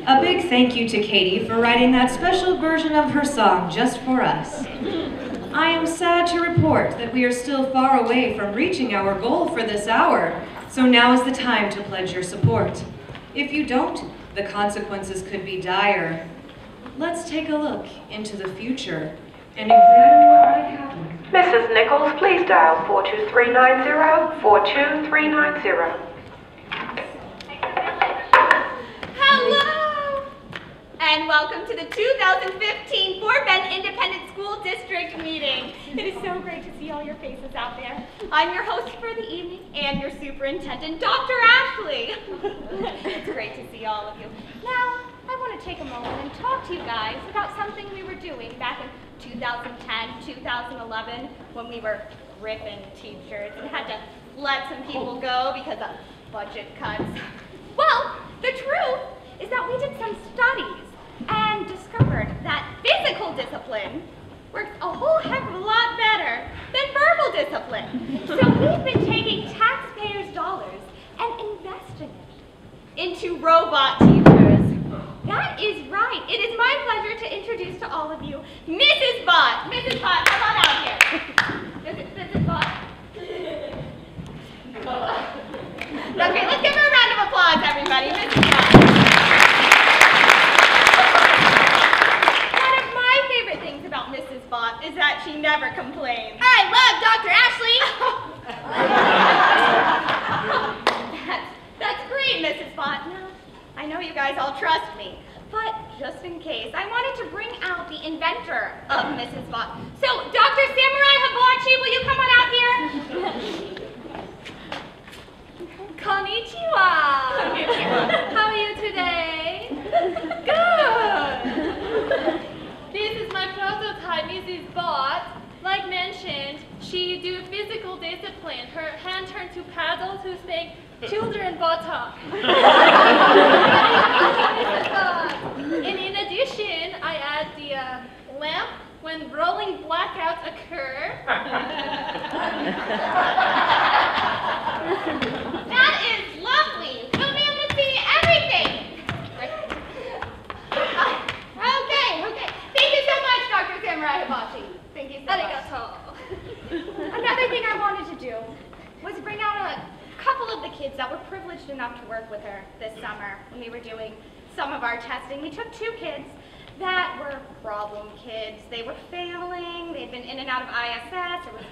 A big thank you to Katie for writing that special version of her song just for us. I am sad to report that we are still far away from reaching our goal for this hour, so now is the time to pledge your support. If you don't, the consequences could be dire. Let's take a look into the future and examine what might happen. Mrs. Nichols, please dial 42390, 42390. Hello! And welcome to the 2015 Fort Bend Independent School District meeting. It is so great to see all your faces out there. I'm your host for the evening and your superintendent, Dr. Ashley. It's great to see all of you. Now, I want to take a moment and talk to you guys about something we were doing back in 2010, 2011, when we were ripping teachers and had to let some people go because of budget cuts. Well, the truth is that we did some studies and discovered that physical discipline works a whole heck of a lot better than verbal discipline. So we've been taking taxpayers' dollars and investing it into robot teachers. That is right. It is my pleasure to introduce to all of you Mrs. Bott. Mrs. Bott, come on out here. Mrs. Bott. Okay, let's give her a round of applause, everybody. Mrs. Bott. One of my favorite things about Mrs. Bott is that she never complains. I love Dr. Ashley. That's great, Mrs. Bott. Now, I know you guys all trust me, but just in case, I wanted to bring out the inventor of Mrs. Bott. So, Dr. Samurai Hibachi, will you come on out here? Konnichiwa. Konnichiwa. How are you today? Good. This is my prototype, Mrs. Bott. Like mentioned, she do physical discipline. Her hand turned to paddle to speak children butter. And in addition, I add the lamp when rolling blackouts occur. That is lovely. We'll be able to see everything. Okay. Thank you so much, Dr. Samurai Hibachi. Thank you so much. Arigato. Another thing I wanted to do was bring out a couple of the kids that were privileged enough to work with her this summer when we were doing some of our testing. We took 2 kids that were problem kids. They were failing, they'd been in and out of ISS, it was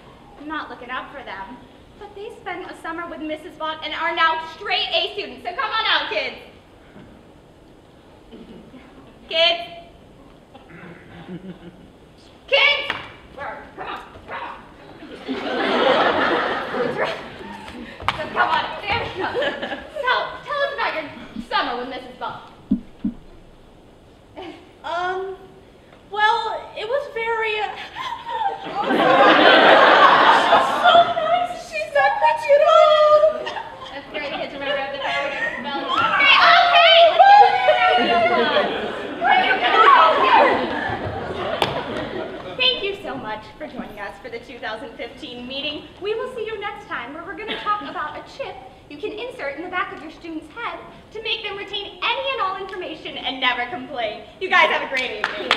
not looking up for them. But they spent a summer with Mrs. Bott and are now straight A students. So come on out, kids. Kids? Kids! Come on. So come on, there we go. So, tell us about your summer with Mrs. Bott. Well, it was very, She's so pretty. That's great. Kids remember the family. Okay. Let's give her a round of applause. Thank you so much for joining us for the 2015 meeting. We will see you next time where we're going to talk about a chip you can insert in the back of your student's head to make them retain any and all information and never complain. You guys have a great evening.